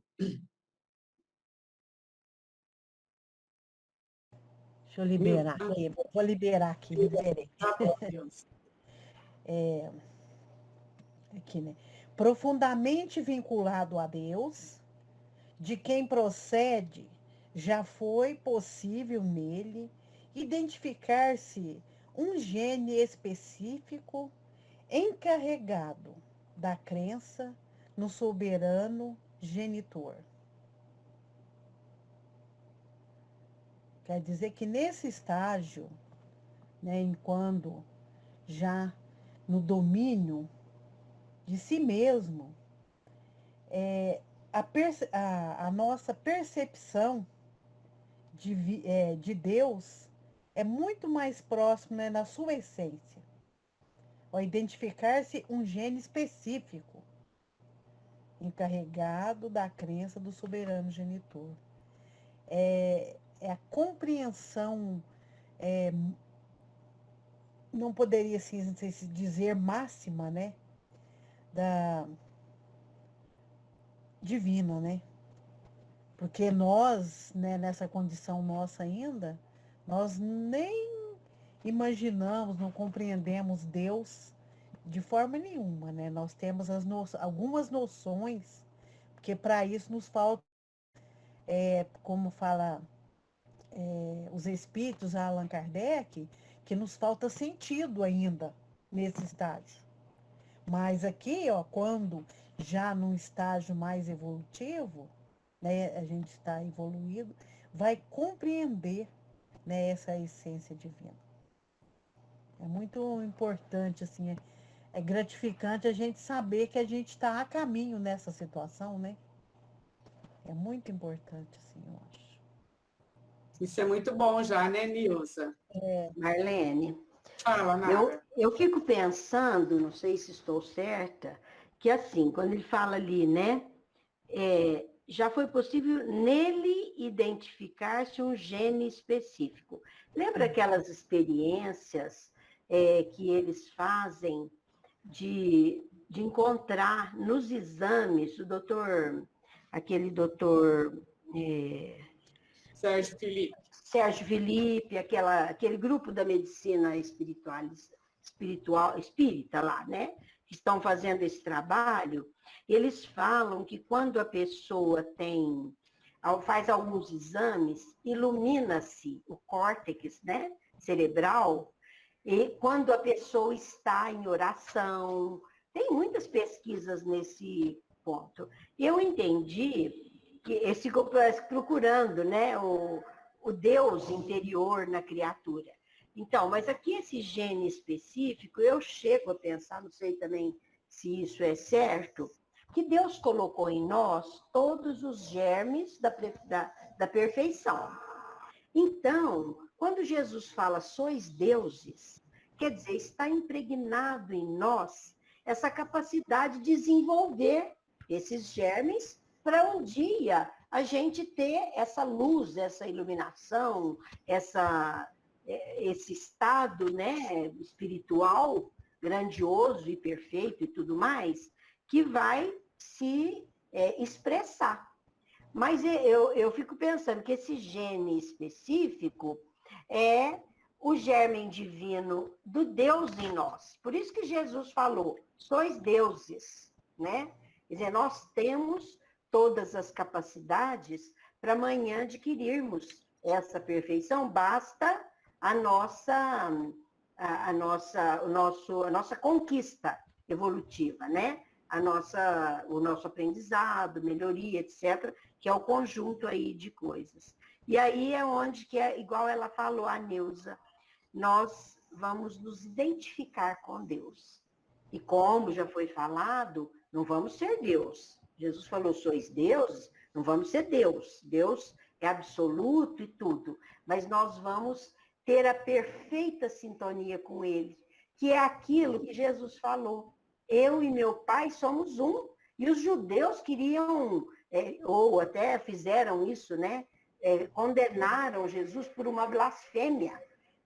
Deixa eu liberar. Vou liberar aqui, liberei. Tá bom, Nilza. Aqui, né? Profundamente vinculado a Deus, de quem procede, já foi possível nele identificar-se um gene específico encarregado da crença no soberano genitor. Quer dizer que nesse estágio, né, enquanto já no domínio de si mesmo, a nossa percepção de Deus é muito mais próxima, né, na sua essência, ao identificar-se um gene específico encarregado da crença do soberano genitor. É a compreensão, não poderia assim, se dizer máxima, né, da divina, né? Porque nós, né, nessa condição nossa ainda, nós nem imaginamos, não compreendemos Deus de forma nenhuma, né? Nós temos algumas noções, porque para isso nos falta, como fala os espíritos, Allan Kardec, que nos falta sentido ainda nesse estágio. Mas aqui, ó, quando já num estágio mais evolutivo, né, a gente está evoluído, vai compreender, né, essa essência divina. É muito importante, assim, é gratificante a gente saber que a gente está a caminho nessa situação, né? É muito importante, assim, eu acho. Isso é muito bom já, né, Nilza? Marlene, Fala, Nara. eu fico pensando, não sei se estou certa, que assim, quando ele fala ali, né, já foi possível nele identificar-se um gene específico. Lembra aquelas experiências que eles fazem de encontrar nos exames, aquele doutor Sérgio Felipe. Sérgio Felipe, aquele grupo da medicina espírita lá, né? Que estão fazendo esse trabalho, eles falam que quando a pessoa faz alguns exames, ilumina-se o córtex, né, cerebral, e quando a pessoa está em oração, tem muitas pesquisas nesse ponto. Eu entendi que esse procurando, né, o Deus interior na criatura. Então, mas aqui esse gene específico, eu chego a pensar, não sei também se isso é certo, que Deus colocou em nós todos os germes da perfeição. Então, quando Jesus fala, sois deuses, quer dizer, está impregnado em nós essa capacidade de desenvolver esses germes para um dia a gente ter essa luz, essa iluminação, esse estado, né, espiritual grandioso e perfeito e tudo mais, que vai se expressar. Mas eu fico pensando que esse gene específico é o germe divino do Deus em nós. Por isso que Jesus falou, sois deuses, né? Quer dizer, nós temos todas as capacidades para amanhã adquirirmos essa perfeição, basta a nossa conquista evolutiva, né? O nosso aprendizado, melhoria, etc., que é o conjunto aí de coisas. E aí é onde que é, igual ela falou, a Neuza, nós vamos nos identificar com Deus. E como já foi falado, não vamos ser Deus. Jesus falou, sois deuses, não vamos ser Deus. Deus é absoluto e tudo. Mas nós vamos ter a perfeita sintonia com Ele, que é aquilo que Jesus falou. Eu e meu Pai somos um. E os judeus queriam, ou até fizeram isso, né? Condenaram Jesus por uma blasfêmia.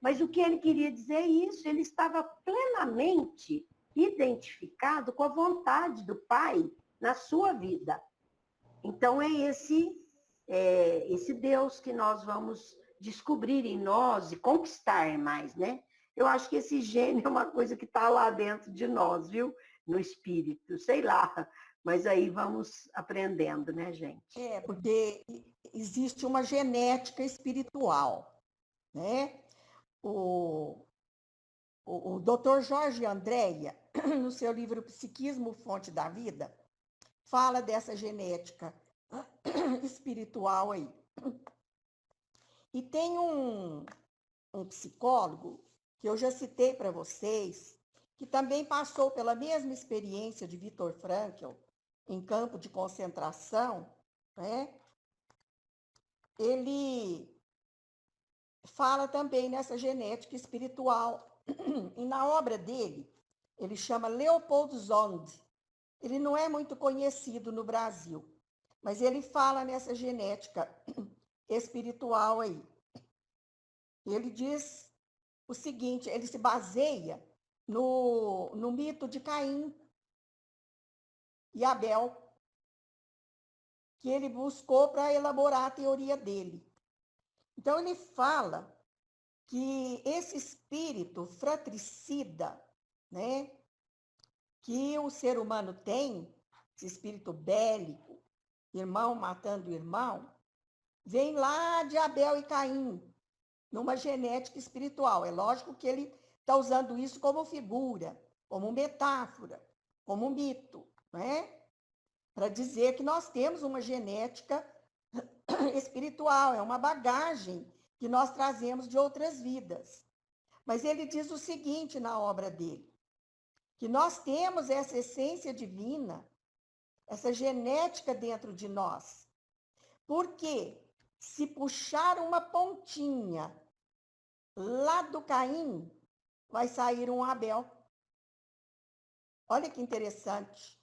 Mas o que ele queria dizer é isso, ele estava plenamente identificado com a vontade do Pai na sua vida. Então, é esse Deus que nós vamos descobrir em nós e conquistar mais, né? Eu acho que esse gênio é uma coisa que está lá dentro de nós, viu? No espírito, sei lá. Mas aí vamos aprendendo, né, gente? Porque existe uma genética espiritual, né? O Dr. Jorge Andréia, no seu livro Psiquismo, Fonte da Vida, fala dessa genética espiritual aí. E tem um psicólogo, que eu já citei para vocês, que também passou pela mesma experiência de Viktor Frankl, em campo de concentração, né? Ele fala também nessa genética espiritual. E na obra dele, ele chama Leopold Zond. Ele não é muito conhecido no Brasil, mas ele fala nessa genética espiritual aí. Ele diz o seguinte, ele se baseia no mito de Caim e Abel, que ele buscou para elaborar a teoria dele. Então, ele fala que esse espírito fratricida, né, que o ser humano tem, esse espírito bélico, irmão matando irmão, vem lá de Abel e Caim, numa genética espiritual. É lógico que ele está usando isso como figura, como metáfora, como mito, né? Para dizer que nós temos uma genética espiritual, é uma bagagem que nós trazemos de outras vidas. Mas ele diz o seguinte na obra dele, que nós temos essa essência divina, essa genética dentro de nós. Porque se puxar uma pontinha lá do Caim, vai sair um Abel. Olha que interessante.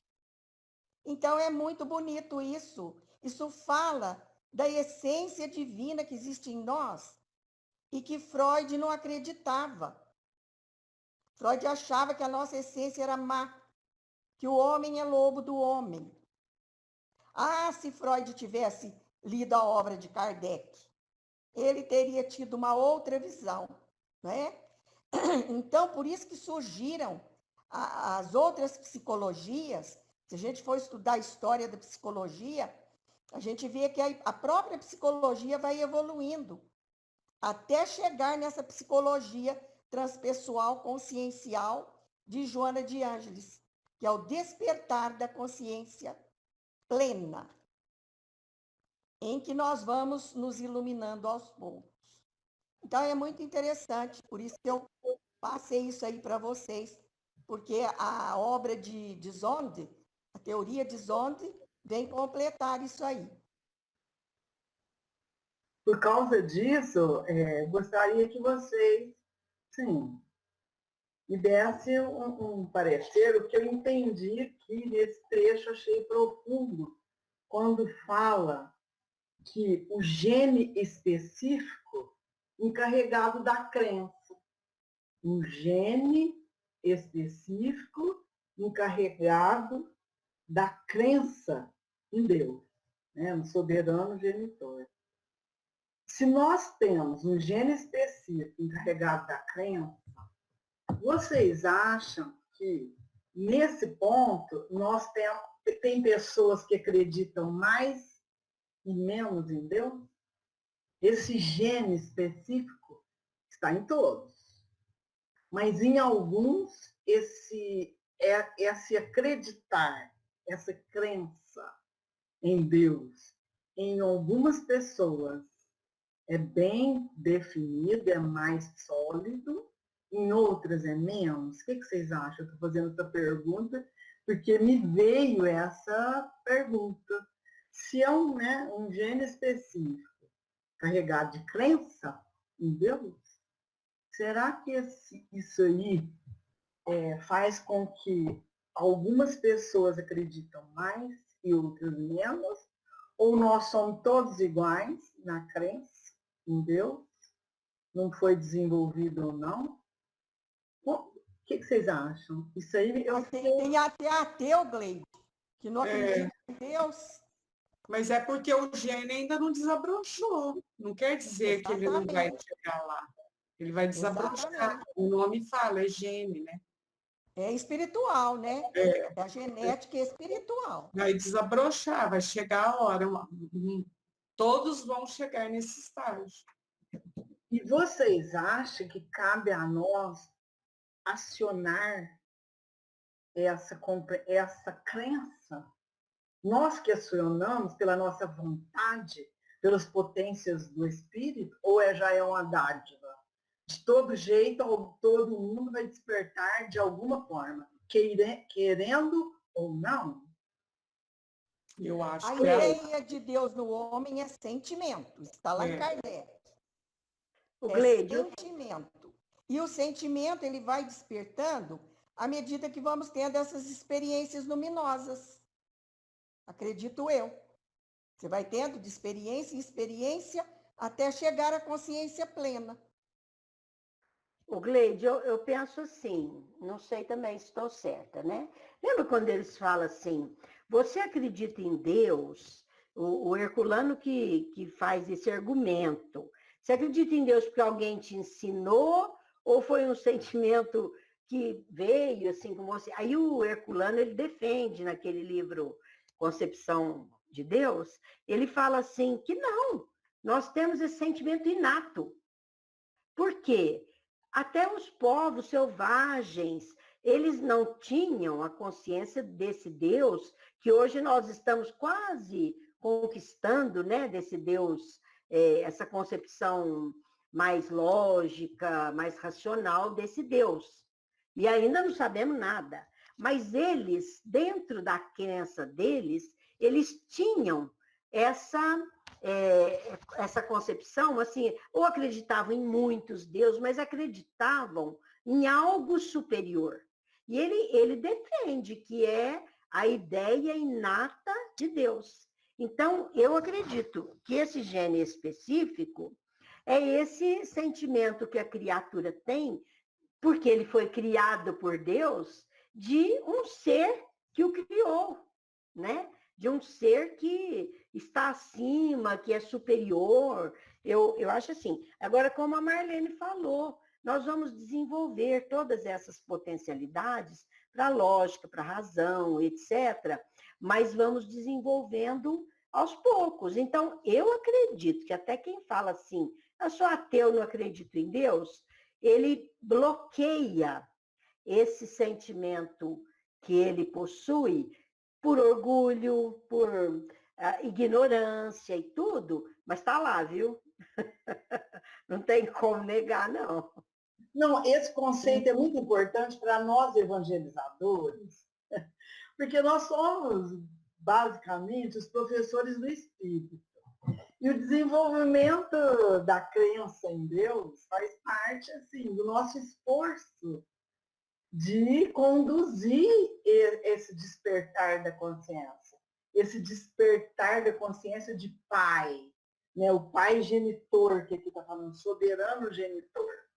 Então, é muito bonito isso. Isso fala da essência divina que existe em nós e que Freud não acreditava. Freud achava que a nossa essência era má, que o homem é lobo do homem. Ah, se Freud tivesse lido a obra de Kardec, ele teria tido uma outra visão, né? Então, por isso que surgiram as outras psicologias. Se a gente for estudar a história da psicologia, a gente vê que a própria psicologia vai evoluindo até chegar nessa psicologia transpessoal consciencial de Joana de Ângeles, que é o despertar da consciência plena, em que nós vamos nos iluminando aos poucos. Então, é muito interessante, por isso que eu passei isso aí para vocês, porque a obra de Zonde, a teoria de Zonde, vem completar isso aí. Por causa disso, gostaria que vocês, sim, me dessem um parecer. O que eu entendi aqui nesse trecho, achei profundo, quando fala que o gene específico encarregado da crença, um gene específico encarregado da crença em Deus, né, no soberano genitor. Se nós temos um gene específico encarregado da crença, vocês acham que, nesse ponto, nós tem pessoas que acreditam mais e menos em Deus? Esse gene específico está em todos. Mas em alguns, esse acreditar, essa crença em Deus, em algumas pessoas, é bem definido, é mais sólido, em outras é menos. O que vocês acham? Eu estou fazendo essa pergunta porque me veio essa pergunta. Se é um gene específico carregado de crença em Deus, será que isso aí faz com que algumas pessoas acreditam mais e outras menos? Ou nós somos todos iguais na crença em Deus? Não foi desenvolvido ou não? O que vocês acham? Isso aí Tem até ateu, Gleide, que não acredita em Deus. Mas é porque o gene ainda não desabrochou. Não quer dizer que ele não vai chegar lá. Ele vai desabrochar. Exatamente. O nome fala, é gene, né? É espiritual, né? É a genética espiritual. Vai desabrochar, vai chegar a hora. Todos vão chegar nesse estágio. E vocês acham que cabe a nós acionar essa crença? Nós que acionamos pela nossa vontade, pelas potências do Espírito, ou já é uma dádiva? De todo jeito, todo mundo vai despertar de alguma forma, querendo ou não? Eu acho A que ideia de Deus no homem é sentimento. Está lá em Kardec. O Gleide, sentimento. E o sentimento, ele vai despertando à medida que vamos tendo essas experiências luminosas. Acredito eu. Você vai tendo de experiência em experiência até chegar à consciência plena. O Gleide, eu penso assim, não sei também se estou certa, né? Lembra quando eles falam assim, você acredita em Deus? O Herculano que faz esse argumento. Você acredita em Deus porque alguém te ensinou ou foi um sentimento que veio assim com você? Aí o Herculano, ele defende naquele livro Concepção de Deus, ele fala assim que não, nós temos esse sentimento inato. Por quê? Até os povos selvagens, eles não tinham a consciência desse Deus que hoje nós estamos quase conquistando, né? Desse Deus, essa concepção mais lógica, mais racional desse Deus. E ainda não sabemos nada. Mas eles, dentro da crença deles, eles tinham essa concepção, assim, ou acreditavam em muitos deuses, mas acreditavam em algo superior. E ele defende que é a ideia inata de Deus. Então, eu acredito que esse gene específico é esse sentimento que a criatura tem, porque ele foi criado por Deus, de um ser que o criou, né? de um ser que está acima, que é superior. Eu acho assim. Agora, como a Marlene falou, nós vamos desenvolver todas essas potencialidades para a lógica, para a razão, etc., mas vamos desenvolvendo aos poucos. Então, eu acredito que até quem fala assim, eu sou ateu, não acredito em Deus, ele bloqueia esse sentimento que ele possui por orgulho, por ignorância e tudo, mas está lá, viu? Não tem como negar, não. Não, esse conceito é muito importante para nós evangelizadores, porque nós somos, basicamente, os professores do Espírito. E o desenvolvimento da crença em Deus faz parte, assim, do nosso esforço de conduzir esse despertar da consciência. Esse despertar da consciência de pai, né? O pai genitor, que aqui está falando, soberano genitor.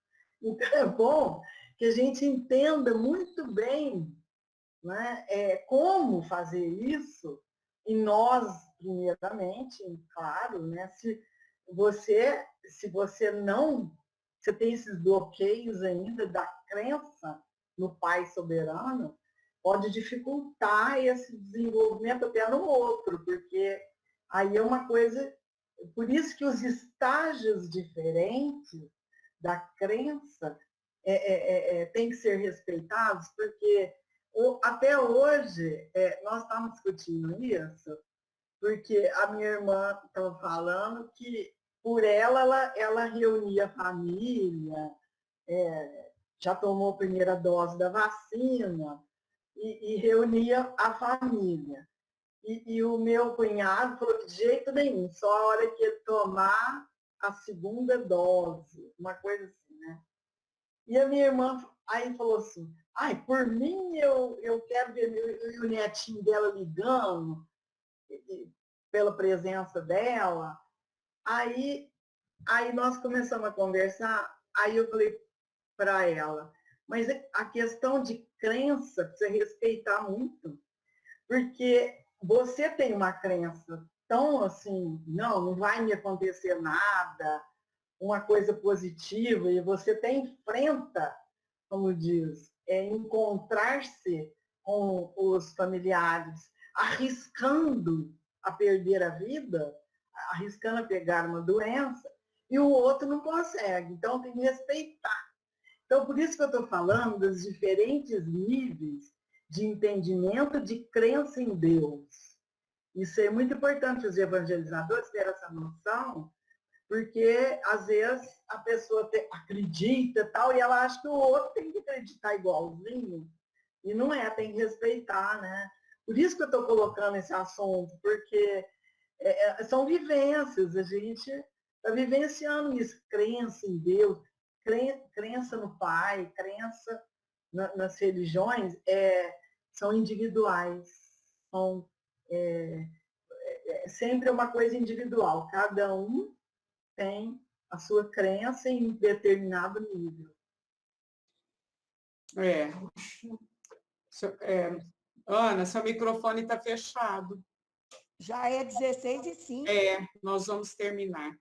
Então, é bom que a gente entenda muito bem, né, como fazer isso, e nós, primeiramente, claro, né, se você não, você tem esses bloqueios ainda da crença no Pai soberano, pode dificultar esse desenvolvimento até no outro, porque aí é uma coisa, por isso que os estágios diferentes da crença têm que ser respeitados, porque até hoje nós estamos discutindo isso, porque a minha irmã estava falando que por ela reunia a família, já tomou a primeira dose da vacina e reunia a família. E o meu cunhado falou que de jeito nenhum, só a hora que ele tomar a segunda dose, uma coisa assim, né? E a minha irmã aí falou assim, ai, por mim eu quero ver o netinho dela ligando, pela presença dela. Aí nós começamos a conversar, aí eu falei para ela, mas a questão de crença precisa respeitar muito, porque você tem uma crença tão assim, não vai me acontecer nada, uma coisa positiva, e você até enfrenta, como diz, encontrar-se com os familiares, arriscando a perder a vida, arriscando a pegar uma doença, e o outro não consegue. Então, tem que respeitar. Então, por isso que eu estou falando dos diferentes níveis de entendimento, de crença em Deus. Isso é muito importante os evangelizadores terem essa noção, porque às vezes a pessoa acredita tal, e ela acha que o outro tem que acreditar igualzinho, e não é, tem que respeitar, né? Por isso que eu estou colocando esse assunto, porque são vivências, a gente está vivenciando isso, crença em Deus, crença no Pai, crença nas religiões, são individuais, são sempre uma coisa individual, cada um tem a sua crença em determinado nível. Ana, seu microfone está fechado. Já é 16h05. Nós vamos terminar.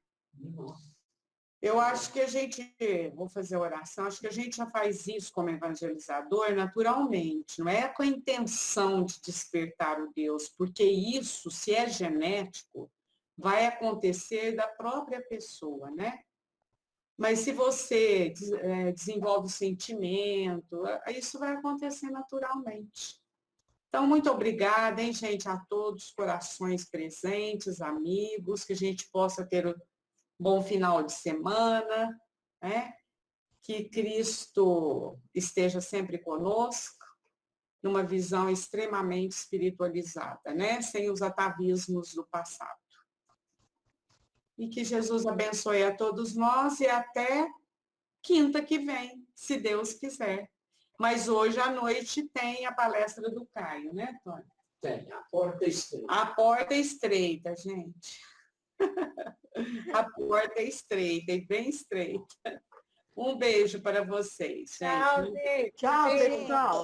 Eu acho que vou fazer a oração, acho que a gente já faz isso como evangelizador naturalmente, não é com a intenção de despertar o Deus, porque isso, se é genético, vai acontecer da própria pessoa, né? Mas se você desenvolve sentimento, isso vai acontecer naturalmente. Então, muito obrigada, hein, gente, a todos os corações presentes, amigos, que a gente possa ter um bom final de semana, né? Que Cristo esteja sempre conosco, numa visão extremamente espiritualizada, né? Sem os atavismos do passado. E que Jesus abençoe a todos nós e até quinta que vem, se Deus quiser. Mas hoje à noite tem a palestra do Caio, né, Tony? Tem, a porta é estreita. A porta é estreita, gente. A porta é estreita e bem estreita. Um beijo para vocês, gente. Tchau, gente. Tchau, pessoal.